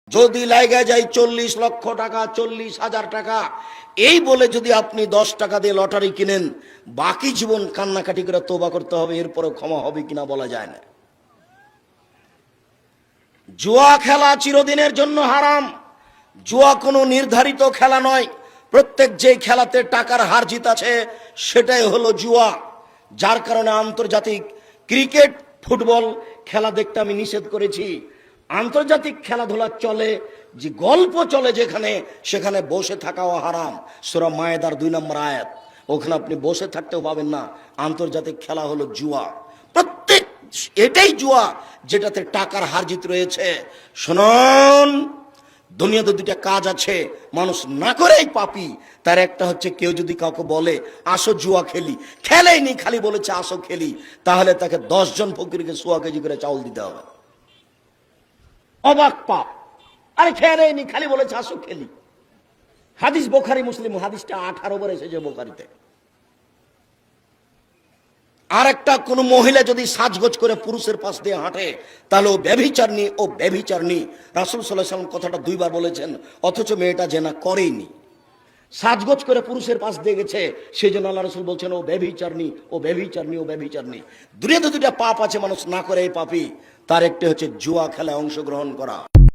যদি লাগা যায় 40 লক্ষ টাকা, 40,000 টাকা, এই বলে যদি আপনি 10 টাকা দিয়ে লটারি কিনেন, বাকি জীবন কান্নাকাটি করে তওবা করতে হবে, এরপরে ক্ষমা হবে কিনা বলা যায় না। জুয়া খেলা চিরদিনের জন্য হারাম। জুয়া কোনো নির্ধারিত খেলা নয়। প্রত্যেক যে খেলাতে টাকার হার জিত আছে সেটাই হলো জুয়া। যার কারণে আন্তর্জাতিক ক্রিকেট, ফুটবল খেলা দেখতে আমি নিষেধ করেছি। আন্তর্জাতিক খেলাধুলা চলে, যে গল্প চলে যেখানে, সেখানে বসে থাকাও হারাম। সূরা মায়েদার 2 নম্বর আয়াত, ওখানে আপনি বসে থাকতেও পাবেন না। আন্তর্জাতিক খেলা হলো জুয়া। প্রত্যেক এটাই জুয়া যেটাতে টাকার হার জিত রয়েছে। শুনুন, দুনিয়াতে দুইটা কাজ আছে মানুষ না করেই পাপী। তার একটা হচ্ছে, কেউ যদি কাউকে বলে আসো জুয়া খেলি, খেলেইনি, খালি বলেছে আসো খেলি, তাহলে তাকে 10 জন ফকিরকে 100 কেজি করে চাউল দিতে হবে। অবাক পাপ। আরে খেলেইনি, খালি বলেছে আসো খেলি। হাদিস বুখারী মুসলিম, হাদিসটা 18 বার এসেছে বুখারীতে। আর একটা কোন মহিলা যদি সাজগোজ করে পুরুষের পাশ দিয়ে হাঁটে, তাহলে ও ব্যভিচারিণী, ও ব্যভিচারিণী। রাসূল সাল্লাল্লাহু আলাইহি ওয়াসাল্লাম কথাটা 2 বার বলেছেন, অথচ মেয়েটা জেনা করেনি। সাজগোজ করে পুরুষের পাশ দিয়ে গেছে, সেই জন্য আল্লাহ রাসূল বলছেন ও ব্যভিচারিণী, ও ব্যভিচারিণী, ও ব্যভিচারিণী। দুনিয়াতে দুইটা পাপ আছে মানুষ না করে এই পাপী। তার একটা হচ্ছে জুয়া খেলায় অংশগ্রহণ করা।